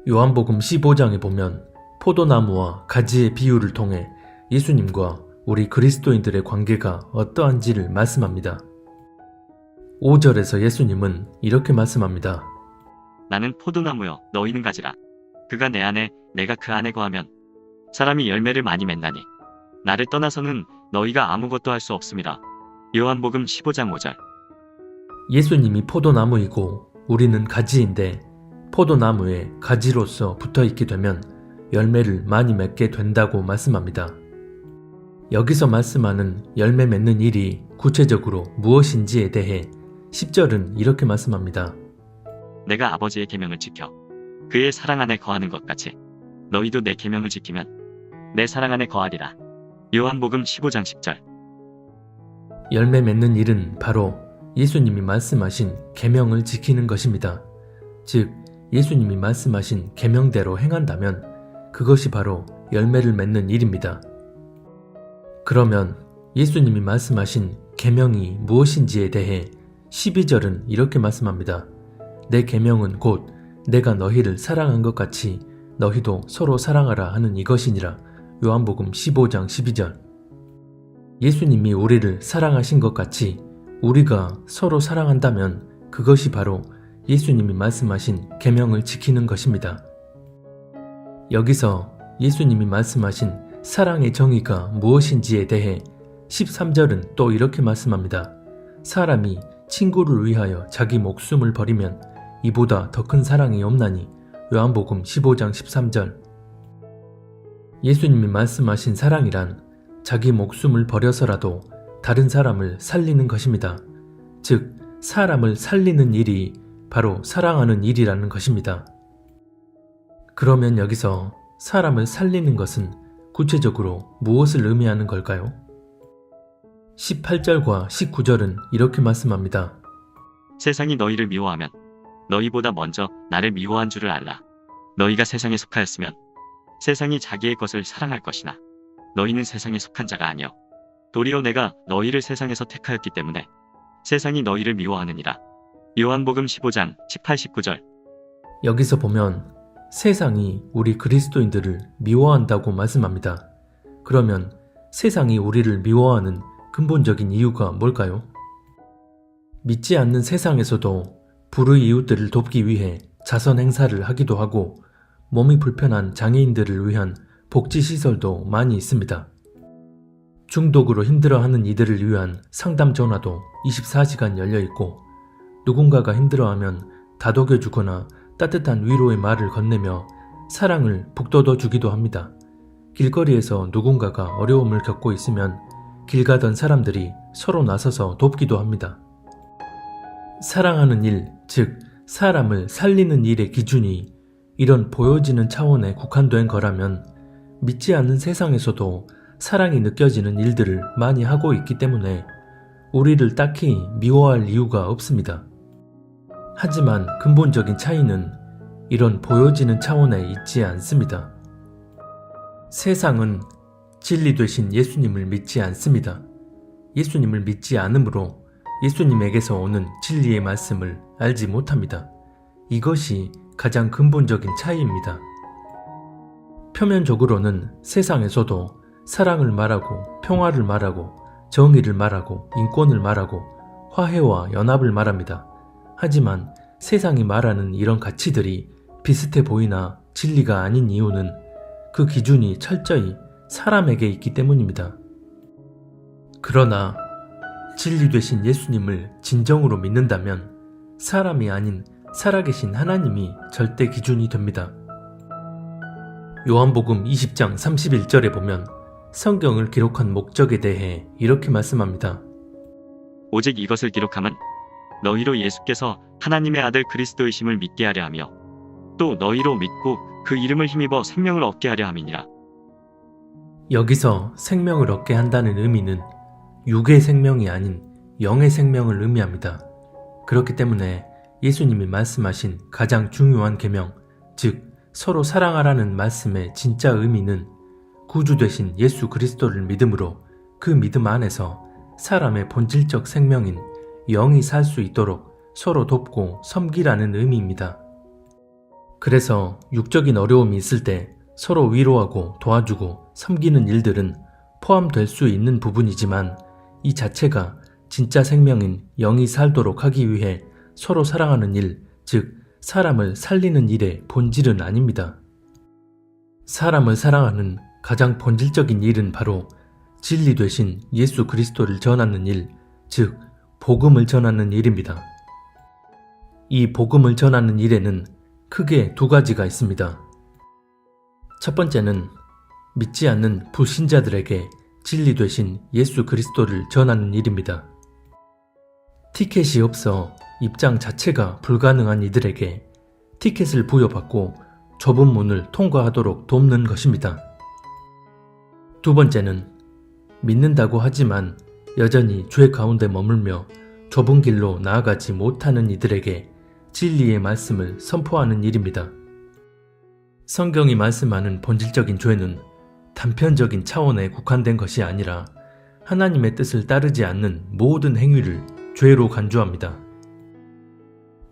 요한복음 15장에 보면 포도나무와 가지의 비유를 통해 예수님과 우리 그리스도인들의 관계가 어떠한지를 말씀합니다. 5절에서 예수님은 이렇게 말씀합니다. 나는 포도나무여 너희는 가지라. 그가 내 안에 내가 그 안에 거하면 사람이 열매를 많이 맺나니 나를 떠나서는 너희가 아무것도 할 수 없음이라. 요한복음 15장 5절. 예수님이 포도나무이고 우리는 가지인데 포도나무에 가지로서 붙어있게 되면 열매를 많이 맺게 된다고 말씀합니다. 여기서 말씀하는 열매 맺는 일이 구체적으로 무엇인지에 대해 10절은 이렇게 말씀합니다. 내가 아버지의 계명을 지켜 그의 사랑 안에 거하는 것 같이 너희도 내 계명을 지키면 내 사랑 안에 거하리라. 요한복음 15장 10절. 열매 맺는 일은 바로 예수님이 말씀하신 계명을 지키는 것입니다. 즉 예수님이 말씀하신 계명대로 행한다면 그것이 바로 열매를 맺는 일입니다. 그러면 예수님이 말씀하신 계명이 무엇인지에 대해 12절은 이렇게 말씀합니다. 내 계명은 곧 내가 너희를 사랑한 것 같이 너희도 서로 사랑하라 하는 이것이니라. 요한복음 15장 12절. 예수님이 우리를 사랑하신 것 같이 우리가 서로 사랑한다면 그것이 바로 예수님이 말씀하신 계명을 지키는 것입니다. 여기서 예수님이 말씀하신 사랑의 정의가 무엇인지에 대해 13절은 또 이렇게 말씀합니다. 사람이 친구를 위하여 자기 목숨을 버리면 이보다 더 큰 사랑이 없나니. 요한복음 15장 13절. 예수님이 말씀하신 사랑이란 자기 목숨을 버려서라도 다른 사람을 살리는 것입니다. 즉 사람을 살리는 일이 바로 사랑하는 일이라는 것입니다. 그러면 여기서 사람을 살리는 것은 구체적으로 무엇을 의미하는 걸까요? 18절과 19절은 이렇게 말씀합니다. 세상이 너희를 미워하면 너희보다 먼저 나를 미워한 줄을 알라. 너희가 세상에 속하였으면 세상이 자기의 것을 사랑할 것이나 너희는 세상에 속한 자가 아니여 도리어 내가 너희를 세상에서 택하였기 때문에 세상이 너희를 미워하느니라. 요한복음 15장 18, 19절. 여기서 보면 세상이 우리 그리스도인들을 미워한다고 말씀합니다. 그러면 세상이 우리를 미워하는 근본적인 이유가 뭘까요? 믿지 않는 세상에서도 불의 이웃들을 돕기 위해 자선 행사를 하기도 하고 몸이 불편한 장애인들을 위한 복지시설도 많이 있습니다. 중독으로 힘들어하는 이들을 위한 상담 전화도 24시간 열려있고 누군가가 힘들어하면 다독여주거나 따뜻한 위로의 말을 건네며 사랑을 북돋워주기도 합니다. 길거리에서 누군가가 어려움을 겪고 있으면 길 가던 사람들이 서로 나서서 돕기도 합니다. 사랑하는 일, 즉 사람을 살리는 일의 기준이 이런 보여지는 차원에 국한된 거라면 믿지 않는 세상에서도 사랑이 느껴지는 일들을 많이 하고 있기 때문에 우리를 딱히 미워할 이유가 없습니다. 하지만 근본적인 차이는 이런 보여지는 차원에 있지 않습니다. 세상은 진리 되신 예수님을 믿지 않습니다. 예수님을 믿지 않으므로 예수님에게서 오는 진리의 말씀을 알지 못합니다. 이것이 가장 근본적인 차이입니다. 표면적으로는 세상에서도 사랑을 말하고 평화를 말하고 정의를 말하고 인권을 말하고 화해와 연합을 말합니다. 하지만 세상이 말하는 이런 가치들이 비슷해 보이나 진리가 아닌 이유는 그 기준이 철저히 사람에게 있기 때문입니다. 그러나 진리 되신 예수님을 진정으로 믿는다면 사람이 아닌 살아계신 하나님이 절대 기준이 됩니다. 요한복음 20장 31절에 보면 성경을 기록한 목적에 대해 이렇게 말씀합니다. 오직 이것을 기록함은 너희로 예수께서 하나님의 아들 그리스도이심을 믿게 하려 하며 또 너희로 믿고 그 이름을 힘입어 생명을 얻게 하려 함이니라. 여기서 생명을 얻게 한다는 의미는 육의 생명이 아닌 영의 생명을 의미합니다. 그렇기 때문에 예수님이 말씀하신 가장 중요한 계명, 즉 서로 사랑하라는 말씀의 진짜 의미는 구주 되신 예수 그리스도를 믿음으로 그 믿음 안에서 사람의 본질적 생명인 영이 살 수 있도록 서로 돕고 섬기라는 의미입니다. 그래서 육적인 어려움이 있을 때 서로 위로하고 도와주고 섬기는 일들은 포함될 수 있는 부분이지만 이 자체가 진짜 생명인 영이 살도록 하기 위해 서로 사랑하는 일, 즉 사람을 살리는 일의 본질은 아닙니다. 사람을 사랑하는 가장 본질적인 일은 바로 진리 되신 예수 그리스도를 전하는 일, 즉 복음을 전하는 일입니다. 이 복음을 전하는 일에는 크게 두 가지가 있습니다. 첫 번째는 믿지 않는 불신자들에게 진리 되신 예수 그리스도를 전하는 일입니다. 티켓이 없어 입장 자체가 불가능한 이들에게 티켓을 부여받고 좁은 문을 통과하도록 돕는 것입니다. 두 번째는 믿는다고 하지만 여전히 죄 가운데 머물며 좁은 길로 나아가지 못하는 이들에게 진리의 말씀을 선포하는 일입니다. 성경이 말씀하는 본질적인 죄는 단편적인 차원에 국한된 것이 아니라 하나님의 뜻을 따르지 않는 모든 행위를 죄로 간주합니다.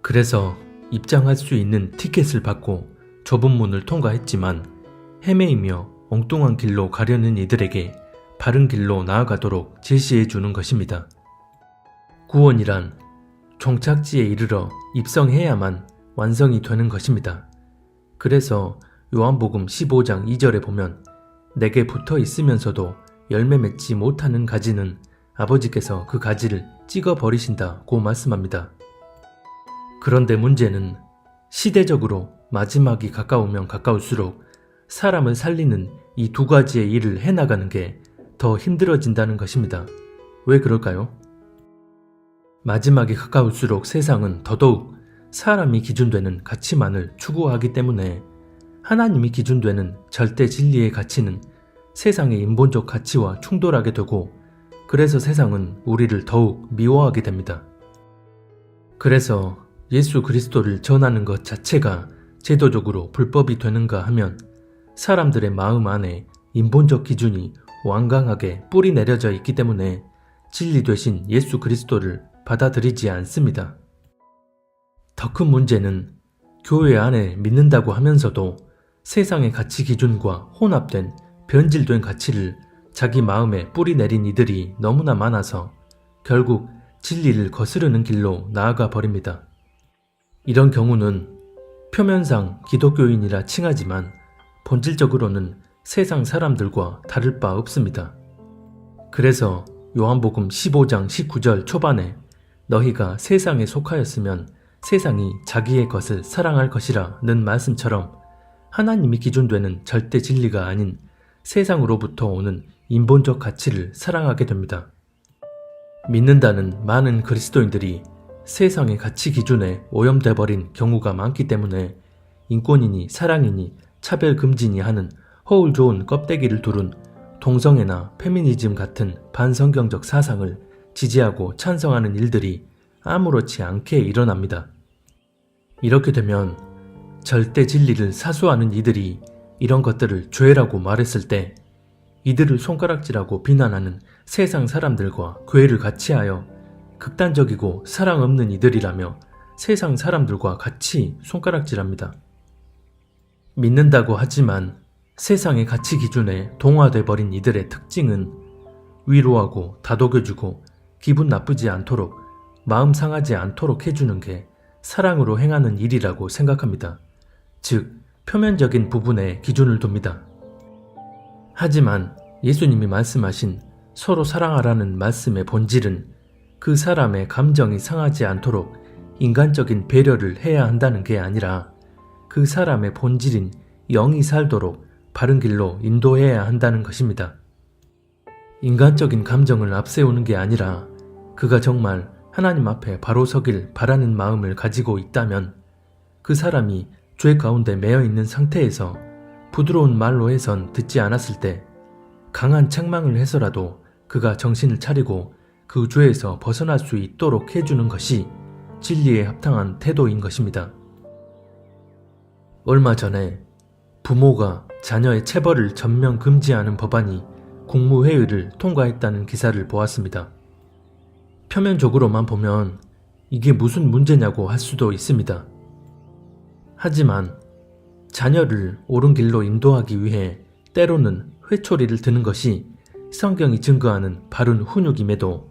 그래서 입장할 수 있는 티켓을 받고 좁은 문을 통과했지만 헤매이며 엉뚱한 길로 가려는 이들에게 바른 길로 나아가도록 제시해 주는 것입니다. 구원이란 종착지에 이르러 입성해야만 완성이 되는 것입니다. 그래서 요한복음 15장 2절에 보면 내게 붙어 있으면서도 열매 맺지 못하는 가지는 아버지께서 그 가지를 찍어 버리신다고 말씀합니다. 그런데 문제는 시대적으로 마지막이 가까우면 가까울수록 사람을 살리는 이 두 가지의 일을 해나가는 게 더 힘들어진다는 것입니다. 왜 그럴까요? 마지막이 가까울수록 세상은 더더욱 사람이 기준되는 가치만을 추구하기 때문에 하나님이 기준되는 절대 진리의 가치는 세상의 인본적 가치와 충돌하게 되고 그래서 세상은 우리를 더욱 미워하게 됩니다. 그래서 예수 그리스도를 전하는 것 자체가 제도적으로 불법이 되는가 하면 사람들의 마음 안에 인본적 기준이 완강하게 뿌리 내려져 있기 때문에 진리 되신 예수 그리스도를 받아들이지 않습니다. 더 큰 문제는 교회 안에 믿는다고 하면서도 세상의 가치 기준과 혼합된 변질된 가치를 자기 마음에 뿌리 내린 이들이 너무나 많아서 결국 진리를 거스르는 길로 나아가 버립니다. 이런 경우는 표면상 기독교인이라 칭하지만 본질적으로는 세상 사람들과 다를 바 없습니다. 그래서 요한복음 15장 19절 초반에 너희가 세상에 속하였으면 세상이 자기의 것을 사랑할 것이라는 말씀처럼 하나님이 기준되는 절대 진리가 아닌 세상으로부터 오는 인본적 가치를 사랑하게 됩니다. 믿는다는 많은 그리스도인들이 세상의 가치 기준에 오염돼 버린 경우가 많기 때문에 인권이니 사랑이니 차별금지니 하는 허울 좋은 껍데기를 두른 동성애나 페미니즘 같은 반성경적 사상을 지지하고 찬성하는 일들이 아무렇지 않게 일어납니다. 이렇게 되면 절대 진리를 사수하는 이들이 이런 것들을 죄라고 말했을 때 이들을 손가락질하고 비난하는 세상 사람들과 궤를 같이하여 극단적이고 사랑 없는 이들이라며 세상 사람들과 같이 손가락질합니다. 믿는다고 하지만 세상의 가치 기준에 동화돼 버린 이들의 특징은 위로하고 다독여주고 기분 나쁘지 않도록 마음 상하지 않도록 해주는 게 사랑으로 행하는 일이라고 생각합니다. 즉 표면적인 부분에 기준을 둡니다. 하지만 예수님이 말씀하신 서로 사랑하라는 말씀의 본질은 그 사람의 감정이 상하지 않도록 인간적인 배려를 해야 한다는 게 아니라 그 사람의 본질인 영이 살도록 바른 길로 인도해야 한다는 것입니다. 인간적인 감정을 앞세우는 게 아니라 그가 정말 하나님 앞에 바로 서길 바라는 마음을 가지고 있다면 그 사람이 죄 가운데 매여 있는 상태에서 부드러운 말로 해선 듣지 않았을 때 강한 책망을 해서라도 그가 정신을 차리고 그 죄에서 벗어날 수 있도록 해주는 것이 진리에 합당한 태도인 것입니다. 얼마 전에 부모가 자녀의 체벌을 전면 금지하는 법안이 국무회의를 통과했다는 기사를 보았습니다. 표면적으로만 보면 이게 무슨 문제냐고 할 수도 있습니다. 하지만 자녀를 옳은 길로 인도하기 위해 때로는 회초리를 드는 것이 성경이 증거하는 바른 훈육임에도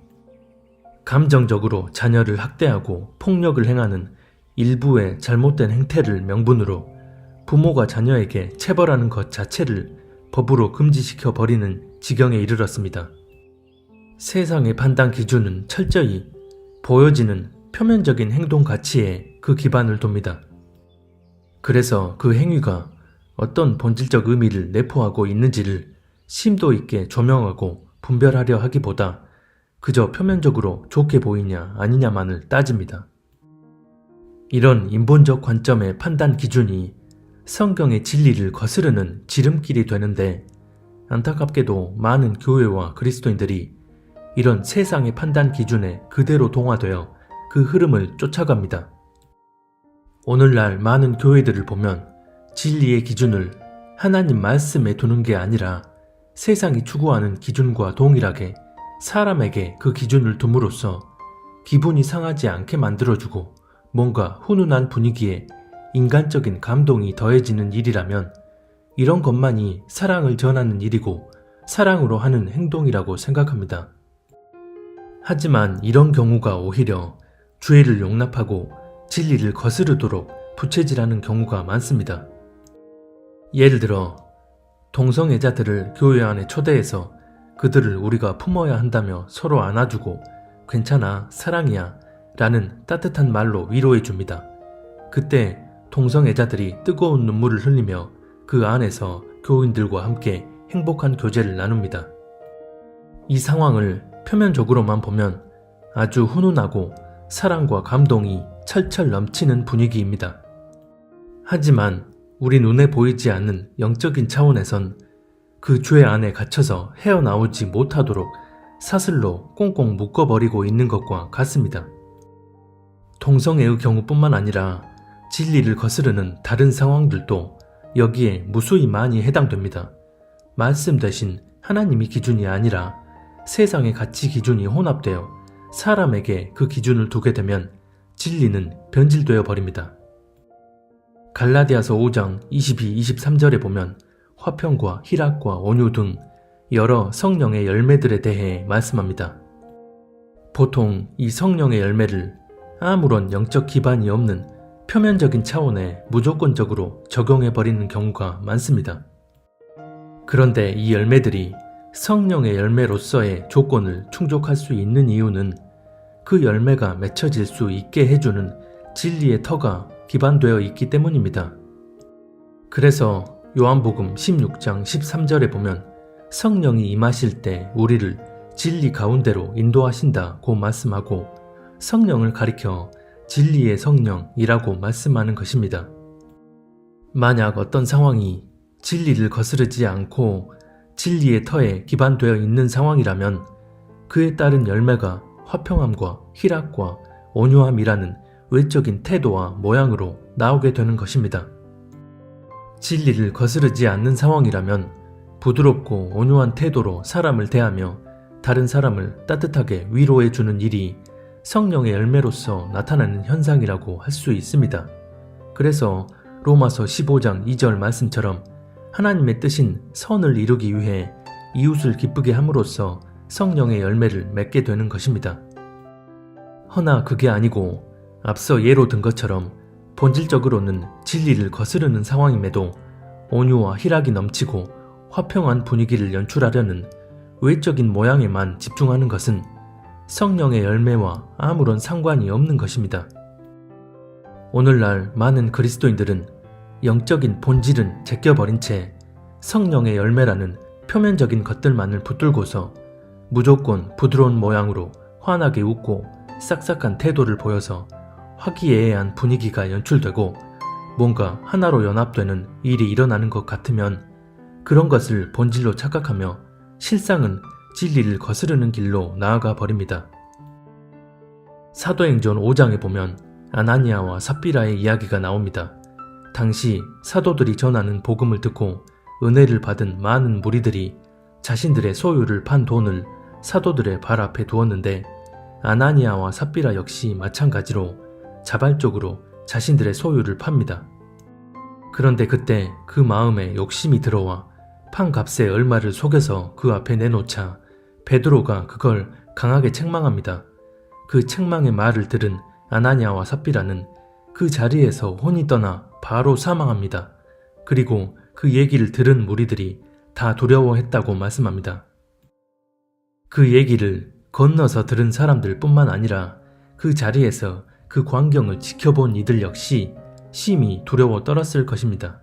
감정적으로 자녀를 학대하고 폭력을 행하는 일부의 잘못된 행태를 명분으로 부모가 자녀에게 체벌하는 것 자체를 법으로 금지시켜 버리는 지경에 이르렀습니다. 세상의 판단 기준은 철저히 보여지는 표면적인 행동 가치에 그 기반을 둡니다. 그래서 그 행위가 어떤 본질적 의미를 내포하고 있는지를 심도 있게 조명하고 분별하려 하기보다 그저 표면적으로 좋게 보이냐 아니냐만을 따집니다. 이런 인본적 관점의 판단 기준이 성경의 진리를 거스르는 지름길이 되는데 안타깝게도 많은 교회와 그리스도인들이 이런 세상의 판단 기준에 그대로 동화되어 그 흐름을 쫓아갑니다. 오늘날 많은 교회들을 보면 진리의 기준을 하나님 말씀에 두는 게 아니라 세상이 추구하는 기준과 동일하게 사람에게 그 기준을 둠으로써 기분이 상하지 않게 만들어주고 뭔가 훈훈한 분위기에 인간적인 감동이 더해지는 일이라면 이런 것만이 사랑을 전하는 일이고 사랑으로 하는 행동이라고 생각합니다. 하지만 이런 경우가 오히려 죄를 용납하고 진리를 거스르도록 부채질하는 경우가 많습니다. 예를 들어 동성애자들을 교회 안에 초대해서 그들을 우리가 품어야 한다며 서로 안아주고 괜찮아, 사랑이야 라는 따뜻한 말로 위로해 줍니다. 그때 동성애자들이 뜨거운 눈물을 흘리며 그 안에서 교인들과 함께 행복한 교제를 나눕니다. 이 상황을 표면적으로만 보면 아주 훈훈하고 사랑과 감동이 철철 넘치는 분위기입니다. 하지만 우리 눈에 보이지 않는 영적인 차원에선 그 죄 안에 갇혀서 헤어나오지 못하도록 사슬로 꽁꽁 묶어버리고 있는 것과 같습니다. 동성애의 경우뿐만 아니라 진리를 거스르는 다른 상황들도 여기에 무수히 많이 해당됩니다. 말씀 대신 하나님이 기준이 아니라 세상의 가치 기준이 혼합되어 사람에게 그 기준을 두게 되면 진리는 변질되어 버립니다. 갈라디아서 5장 22, 23절에 보면 화평과 희락과 온유 등 여러 성령의 열매들에 대해 말씀합니다. 보통 이 성령의 열매를 아무런 영적 기반이 없는 표면적인 차원에 무조건적으로 적용해버리는 경우가 많습니다. 그런데 이 열매들이 성령의 열매로서의 조건을 충족할 수 있는 이유는 그 열매가 맺혀질 수 있게 해주는 진리의 터가 기반되어 있기 때문입니다. 그래서 요한복음 16장 13절에 보면 성령이 임하실 때 우리를 진리 가운데로 인도하신다고 말씀하고 성령을 가리켜 진리의 성령이라고 말씀하는 것입니다. 만약 어떤 상황이 진리를 거스르지 않고 진리의 터에 기반되어 있는 상황이라면 그에 따른 열매가 화평함과 희락과 온유함이라는 외적인 태도와 모양으로 나오게 되는 것입니다. 진리를 거스르지 않는 상황이라면 부드럽고 온유한 태도로 사람을 대하며 다른 사람을 따뜻하게 위로해 주는 일이 성령의 열매로서 나타나는 현상이라고 할 수 있습니다. 그래서 로마서 15장 2절 말씀처럼 하나님의 뜻인 선을 이루기 위해 이웃을 기쁘게 함으로써 성령의 열매를 맺게 되는 것입니다. 허나 그게 아니고 앞서 예로 든 것처럼 본질적으로는 진리를 거스르는 상황임에도 온유와 희락이 넘치고 화평한 분위기를 연출하려는 외적인 모양에만 집중하는 것은 성령의 열매와 아무런 상관이 없는 것입니다. 오늘날 많은 그리스도인들은 영적인 본질은 제껴버린 채 성령의 열매라는 표면적인 것들만을 붙들고서 무조건 부드러운 모양으로 환하게 웃고 싹싹한 태도를 보여서 화기애애한 분위기가 연출되고 뭔가 하나로 연합되는 일이 일어나는 것 같으면 그런 것을 본질로 착각하며 실상은 진리를 거스르는 길로 나아가 버립니다. 사도행전 5장에 보면 아나니아와 삽비라의 이야기가 나옵니다. 당시 사도들이 전하는 복음을 듣고 은혜를 받은 많은 무리들이 자신들의 소유를 판 돈을 사도들의 발 앞에 두었는데 아나니아와 삽비라 역시 마찬가지로 자발적으로 자신들의 소유를 팝니다. 그런데 그때 그 마음에 욕심이 들어와 판값에 얼마를 속여서 그 앞에 내놓자 베드로가 그걸 강하게 책망합니다. 그 책망의 말을 들은 아나니아와 삽비라는 그 자리에서 혼이 떠나 바로 사망합니다. 그리고 그 얘기를 들은 무리들이 다 두려워했다고 말씀합니다. 그 얘기를 건너서 들은 사람들 뿐만 아니라 그 자리에서 그 광경을 지켜본 이들 역시 심히 두려워 떨었을 것입니다.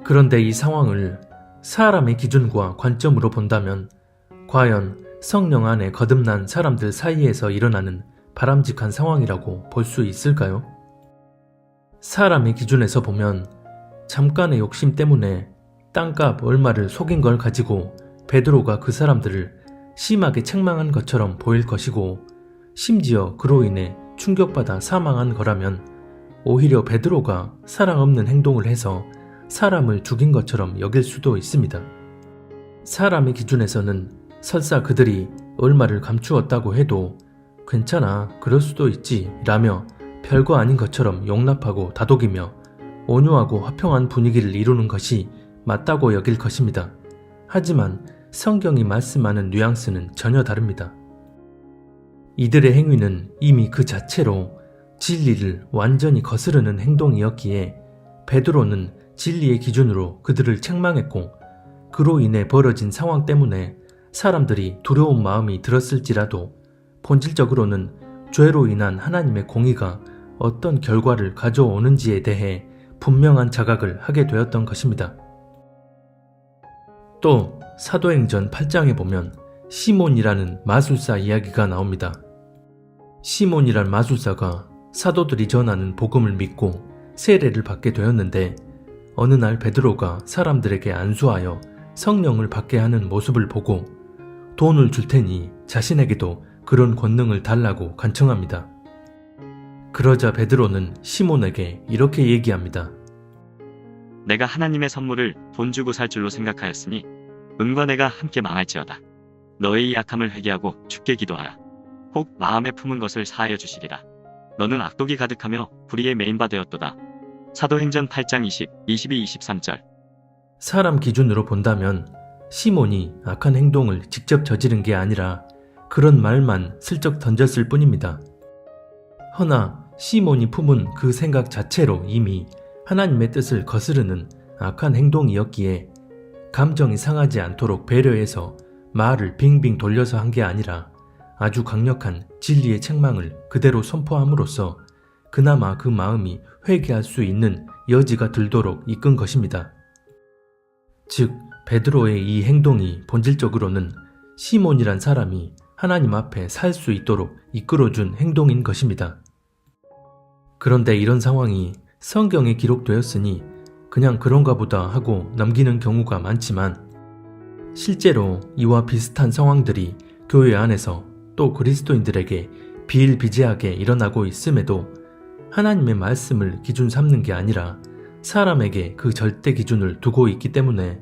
그런데 이 상황을 사람의 기준과 관점으로 본다면 과연 성령 안에 거듭난 사람들 사이에서 일어나는 바람직한 상황이라고 볼 수 있을까요? 사람의 기준에서 보면 잠깐의 욕심 때문에 땅값 얼마를 속인 걸 가지고 베드로가 그 사람들을 심하게 책망한 것처럼 보일 것이고, 심지어 그로 인해 충격받아 사망한 거라면 오히려 베드로가 사랑 없는 행동을 해서 사람을 죽인 것처럼 여길 수도 있습니다. 사람의 기준에서는 설사 그들이 얼마를 감추었다고 해도 괜찮아, 그럴 수도 있지 라며 별거 아닌 것처럼 용납하고 다독이며 온유하고 화평한 분위기를 이루는 것이 맞다고 여길 것입니다. 하지만 성경이 말씀하는 뉘앙스는 전혀 다릅니다. 이들의 행위는 이미 그 자체로 진리를 완전히 거스르는 행동이었기에 베드로는 진리의 기준으로 그들을 책망했고, 그로 인해 벌어진 상황 때문에 사람들이 두려운 마음이 들었을지라도 본질적으로는 죄로 인한 하나님의 공의가 어떤 결과를 가져오는지에 대해 분명한 자각을 하게 되었던 것입니다. 또 사도행전 8장에 보면 시몬이라는 마술사 이야기가 나옵니다. 시몬이란 마술사가 사도들이 전하는 복음을 믿고 세례를 받게 되었는데, 어느 날 베드로가 사람들에게 안수하여 성령을 받게 하는 모습을 보고 돈을 줄 테니 자신에게도 그런 권능을 달라고 간청합니다. 그러자 베드로는 시몬에게 이렇게 얘기합니다. 내가 하나님의 선물을 돈 주고 살 줄로 생각하였으니 은과 내가 함께 망할지어다. 너의 이 약함을 회개하고 주께 기도하라. 혹 마음에 품은 것을 사하여 주시리라. 너는 악독이 가득하며 불의에 매인 바 되었도다. 사도행전 8장 22-23절. 사람 기준으로 본다면 시몬이 악한 행동을 직접 저지른 게 아니라 그런 말만 슬쩍 던졌을 뿐입니다. 허나 시몬이 품은 그 생각 자체로 이미 하나님의 뜻을 거스르는 악한 행동이었기에 감정이 상하지 않도록 배려해서 말을 빙빙 돌려서 한 게 아니라 아주 강력한 진리의 책망을 그대로 선포함으로써 그나마 그 마음이 회개할 수 있는 여지가 들도록 이끈 것입니다. 즉 베드로의 이 행동이 본질적으로는 시몬이란 사람이 하나님 앞에 살 수 있도록 이끌어준 행동인 것입니다. 그런데 이런 상황이 성경에 기록되었으니 그냥 그런가 보다 하고 넘기는 경우가 많지만, 실제로 이와 비슷한 상황들이 교회 안에서 또 그리스도인들에게 비일비재하게 일어나고 있음에도 하나님의 말씀을 기준 삼는 게 아니라 사람에게 그 절대 기준을 두고 있기 때문에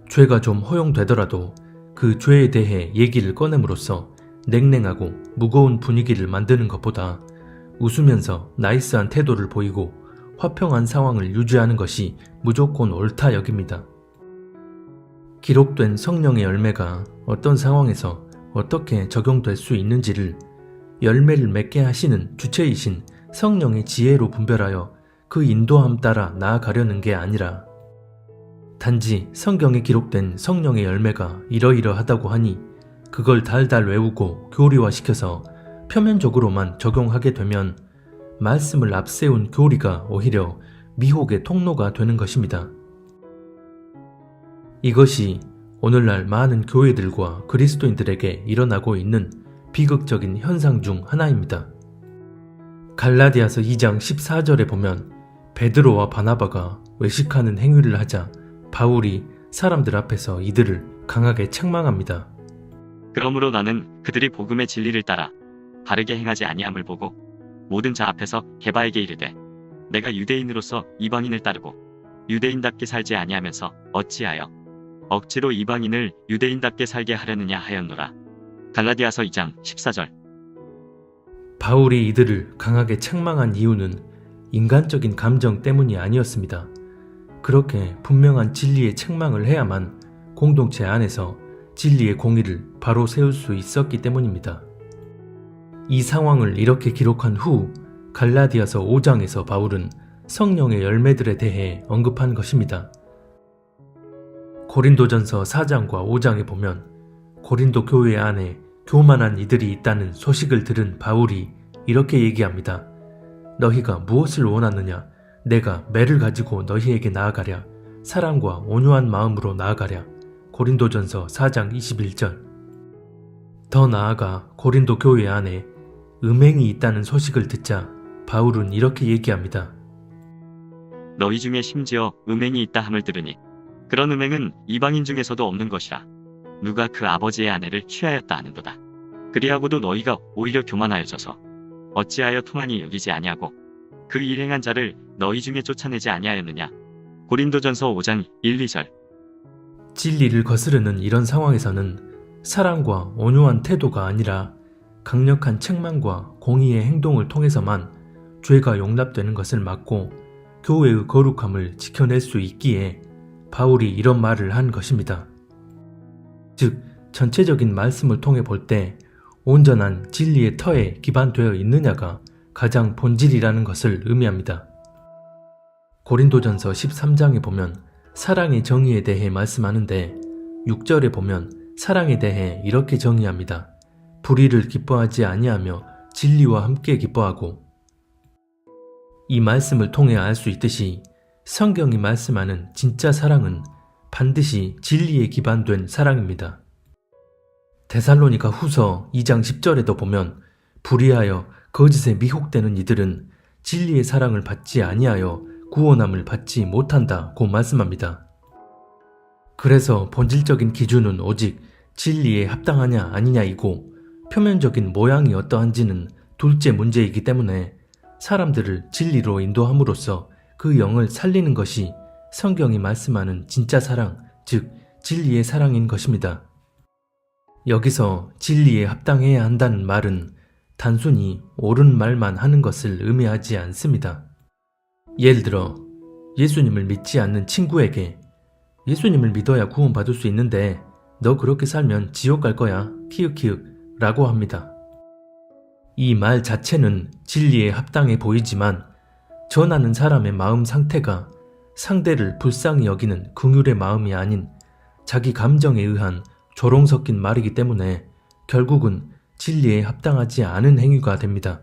죄가 좀 허용되더라도 그 죄에 대해 얘기를 꺼냄으로써 냉랭하고 무거운 분위기를 만드는 것보다 웃으면서 나이스한 태도를 보이고 화평한 상황을 유지하는 것이 무조건 옳다 여깁니다. 기록된 성령의 열매가 어떤 상황에서 어떻게 적용될 수 있는지를 열매를 맺게 하시는 주체이신 성령의 지혜로 분별하여 그 인도함 따라 나아가려는 게 아니라 단지 성경에 기록된 성령의 열매가 이러이러하다고 하니 그걸 달달 외우고 교리화시켜서 표면적으로만 적용하게 되면 말씀을 앞세운 교리가 오히려 미혹의 통로가 되는 것입니다. 이것이 오늘날 많은 교회들과 그리스도인들에게 일어나고 있는 비극적인 현상 중 하나입니다. 갈라디아서 2장 14절에 보면 베드로와 바나바가 외식하는 행위를 하자 바울이 사람들 앞에서 이들을 강하게 책망합니다. 그러므로 나는 그들이 복음의 진리를 따라 바르게 행하지 아니함을 보고 모든 자 앞에서 게바에게 이르되 내가 유대인으로서 이방인을 따르고 유대인답게 살지 아니하면서 어찌하여 억지로 이방인을 유대인답게 살게 하려느냐 하였노라. 갈라디아서 2장 14절. 바울이 이들을 강하게 책망한 이유는 인간적인 감정 때문이 아니었습니다. 그렇게 분명한 진리의 책망을 해야만 공동체 안에서 진리의 공의를 바로 세울 수 있었기 때문입니다. 이 상황을 이렇게 기록한 후 갈라디아서 5장에서 바울은 성령의 열매들에 대해 언급한 것입니다. 고린도전서 4장과 5장에 보면 고린도 교회 안에 교만한 이들이 있다는 소식을 들은 바울이 이렇게 얘기합니다. 너희가 무엇을 원하느냐? 내가 매를 가지고 너희에게 나아가랴. 사랑과 온유한 마음으로 나아가랴. 고린도전서 4장 21절. 더 나아가 고린도 교회 안에 음행이 있다는 소식을 듣자 바울은 이렇게 얘기합니다. 너희 중에 심지어 음행이 있다 함을 들으니 그런 음행은 이방인 중에서도 없는 것이라. 누가 그 아버지의 아내를 취하였다 하는도다. 그리하고도 너희가 오히려 교만하여져서 어찌하여 통하니 여기지 아니하고 그 일행한 자를 너희 중에 쫓아내지 아니하였느냐. 고린도전서 5장 1, 2절. 진리를 거스르는 이런 상황에서는 사랑과 온유한 태도가 아니라 강력한 책망과 공의의 행동을 통해서만 죄가 용납되는 것을 막고 교회의 거룩함을 지켜낼 수 있기에 바울이 이런 말을 한 것입니다. 즉, 전체적인 말씀을 통해 볼 때 온전한 진리의 터에 기반되어 있느냐가 가장 본질이라는 것을 의미합니다. 고린도전서 13장에 보면 사랑의 정의에 대해 말씀하는데 6절에 보면 사랑에 대해 이렇게 정의합니다. 불의를 기뻐하지 아니하며 진리와 함께 기뻐하고. 이 말씀을 통해 알 수 있듯이 성경이 말씀하는 진짜 사랑은 반드시 진리에 기반된 사랑입니다. 데살로니가 후서 2장 10절에도 보면 불의하여 거짓에 미혹되는 이들은 진리의 사랑을 받지 아니하여 구원함을 받지 못한다고 말씀합니다. 그래서 본질적인 기준은 오직 진리에 합당하냐 아니냐이고 표면적인 모양이 어떠한지는 둘째 문제이기 때문에 사람들을 진리로 인도함으로써 그 영을 살리는 것이 성경이 말씀하는 진짜 사랑, 즉 진리의 사랑인 것입니다. 여기서 진리에 합당해야 한다는 말은 단순히 옳은 말만 하는 것을 의미하지 않습니다. 예를 들어 예수님을 믿지 않는 친구에게 예수님을 믿어야 구원받을 수 있는데 너 그렇게 살면 지옥 갈 거야 키읔키읔 라고 합니다. 이 말 자체는 진리에 합당해 보이지만 전하는 사람의 마음 상태가 상대를 불쌍히 여기는 긍휼의 마음이 아닌 자기 감정에 의한 조롱 섞인 말이기 때문에 결국은 진리에 합당하지 않은 행위가 됩니다.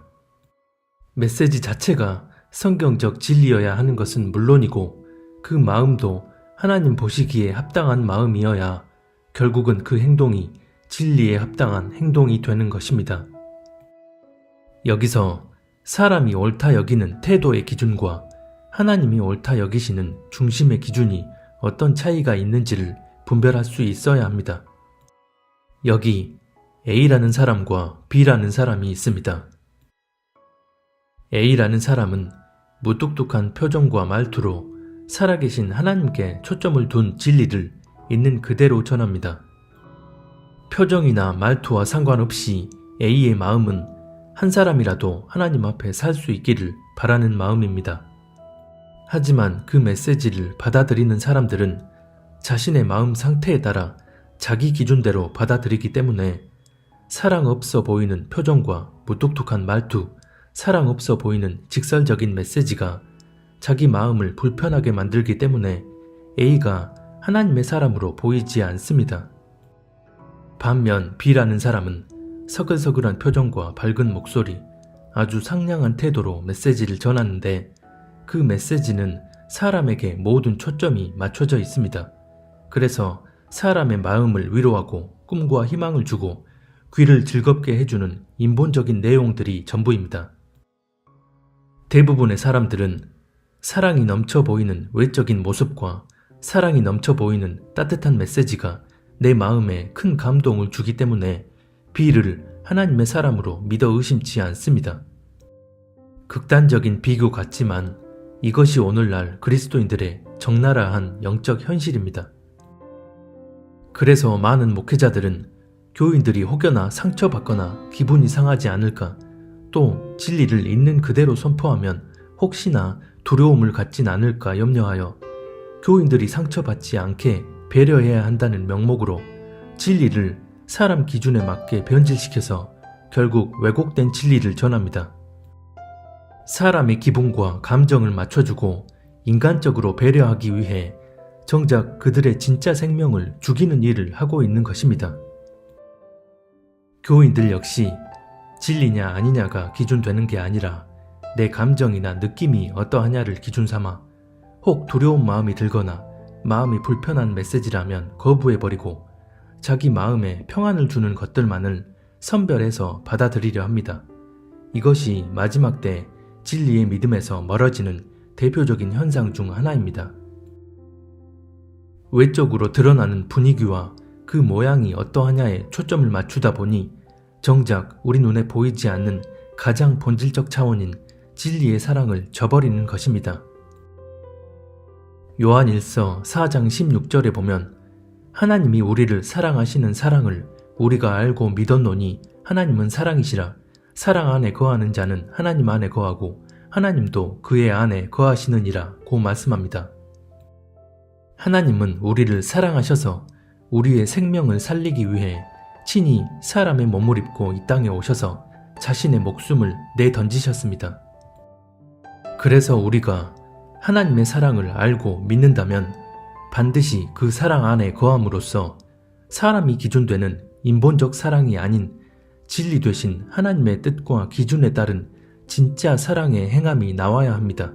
메시지 자체가 성경적 진리여야 하는 것은 물론이고 그 마음도 하나님 보시기에 합당한 마음이어야 결국은 그 행동이 진리에 합당한 행동이 되는 것입니다. 여기서 사람이 옳다 여기는 태도의 기준과 하나님이 옳다 여기시는 중심의 기준이 어떤 차이가 있는지를 분별할 수 있어야 합니다. 여기 A라는 사람과 B라는 사람이 있습니다. A라는 사람은 무뚝뚝한 표정과 말투로 살아계신 하나님께 초점을 둔 진리를 있는 그대로 전합니다. 표정이나 말투와 상관없이 A의 마음은 한 사람이라도 하나님 앞에 살 수 있기를 바라는 마음입니다. 하지만 그 메시지를 받아들이는 사람들은 자신의 마음 상태에 따라 자기 기준대로 받아들이기 때문에 사랑 없어 보이는 표정과 무뚝뚝한 말투, 사랑 없어 보이는 직설적인 메시지가 자기 마음을 불편하게 만들기 때문에 A가 하나님의 사람으로 보이지 않습니다. 반면 B라는 사람은 서글서글한 표정과 밝은 목소리, 아주 상냥한 태도로 메시지를 전하는데 그 메시지는 사람에게 모든 초점이 맞춰져 있습니다. 그래서 사람의 마음을 위로하고 꿈과 희망을 주고 귀를 즐겁게 해주는 인본적인 내용들이 전부입니다. 대부분의 사람들은 사랑이 넘쳐 보이는 외적인 모습과 사랑이 넘쳐 보이는 따뜻한 메시지가 내 마음에 큰 감동을 주기 때문에 B를 하나님의 사람으로 믿어 의심치 않습니다. 극단적인 비교 같지만 이것이 오늘날 그리스도인들의 적나라한 영적 현실입니다. 그래서 많은 목회자들은 교인들이 혹여나 상처받거나 기분이 상하지 않을까, 또 진리를 있는 그대로 선포하면 혹시나 두려움을 갖진 않을까 염려하여 교인들이 상처받지 않게 배려해야 한다는 명목으로 진리를 사람 기준에 맞게 변질시켜서 결국 왜곡된 진리를 전합니다. 사람의 기분과 감정을 맞춰주고 인간적으로 배려하기 위해 정작 그들의 진짜 생명을 죽이는 일을 하고 있는 것입니다. 교인들 역시 진리냐 아니냐가 기준되는 게 아니라 내 감정이나 느낌이 어떠하냐를 기준 삼아 혹 두려운 마음이 들거나 마음이 불편한 메시지라면 거부해버리고 자기 마음에 평안을 주는 것들만을 선별해서 받아들이려 합니다. 이것이 마지막 때 진리의 믿음에서 멀어지는 대표적인 현상 중 하나입니다. 외적으로 드러나는 분위기와 그 모양이 어떠하냐에 초점을 맞추다 보니 정작 우리 눈에 보이지 않는 가장 본질적 차원인 진리의 사랑을 저버리는 것입니다. 요한 1서 4장 16절에 보면 하나님이 우리를 사랑하시는 사랑을 우리가 알고 믿었노니 하나님은 사랑이시라. 사랑 안에 거하는 자는 하나님 안에 거하고 하나님도 그의 안에 거하시느니라 고 말씀합니다. 하나님은 우리를 사랑하셔서 우리의 생명을 살리기 위해 친히 사람의 몸을 입고 이 땅에 오셔서 자신의 목숨을 내던지셨습니다. 그래서 우리가 하나님의 사랑을 알고 믿는다면 반드시 그 사랑 안에 거함으로써 사람이 기준되는 인본적 사랑이 아닌 진리 되신 하나님의 뜻과 기준에 따른 진짜 사랑의 행함이 나와야 합니다.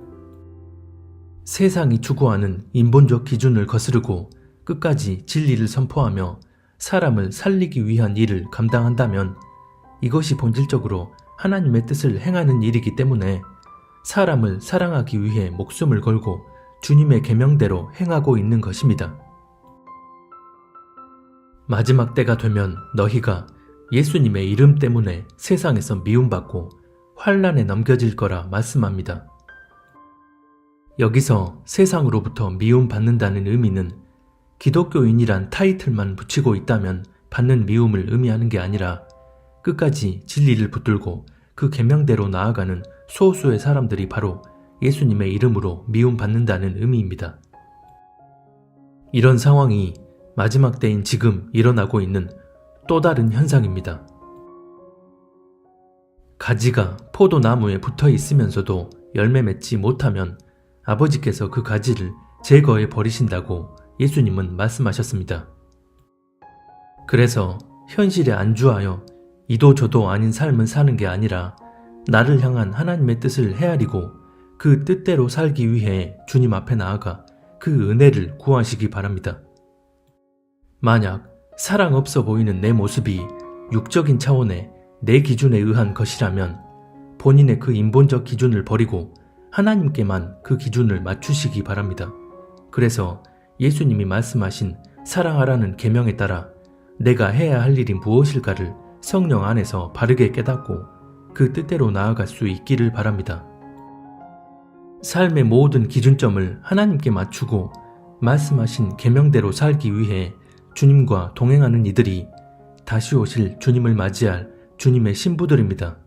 세상이 추구하는 인본적 기준을 거스르고 끝까지 진리를 선포하며 사람을 살리기 위한 일을 감당한다면 이것이 본질적으로 하나님의 뜻을 행하는 일이기 때문에 사람을 사랑하기 위해 목숨을 걸고 주님의 계명대로 행하고 있는 것입니다. 마지막 때가 되면 너희가 예수님의 이름 때문에 세상에서 미움받고 환난에 넘겨질 거라 말씀합니다. 여기서 세상으로부터 미움받는다는 의미는 기독교인이란 타이틀만 붙이고 있다면 받는 미움을 의미하는 게 아니라 끝까지 진리를 붙들고 그 계명대로 나아가는 소수의 사람들이 바로 예수님의 이름으로 미움받는다는 의미입니다. 이런 상황이 마지막 때인 지금 일어나고 있는 또 다른 현상입니다. 가지가 포도나무에 붙어 있으면서도 열매 맺지 못하면 아버지께서 그 가지를 제거해 버리신다고 예수님은 말씀하셨습니다. 그래서 현실에 안주하여 이도 저도 아닌 삶을 사는 게 아니라 나를 향한 하나님의 뜻을 헤아리고 그 뜻대로 살기 위해 주님 앞에 나아가 그 은혜를 구하시기 바랍니다. 만약 사랑 없어 보이는 내 모습이 육적인 차원의 내 기준에 의한 것이라면 본인의 그 인본적 기준을 버리고 하나님께만 그 기준을 맞추시기 바랍니다. 그래서 예수님이 말씀하신 사랑하라는 계명에 따라 내가 해야 할 일이 무엇일까를 성령 안에서 바르게 깨닫고 그 뜻대로 나아갈 수 있기를 바랍니다. 삶의 모든 기준점을 하나님께 맞추고 말씀하신 계명대로 살기 위해 주님과 동행하는 이들이 다시 오실 주님을 맞이할 주님의 신부들입니다.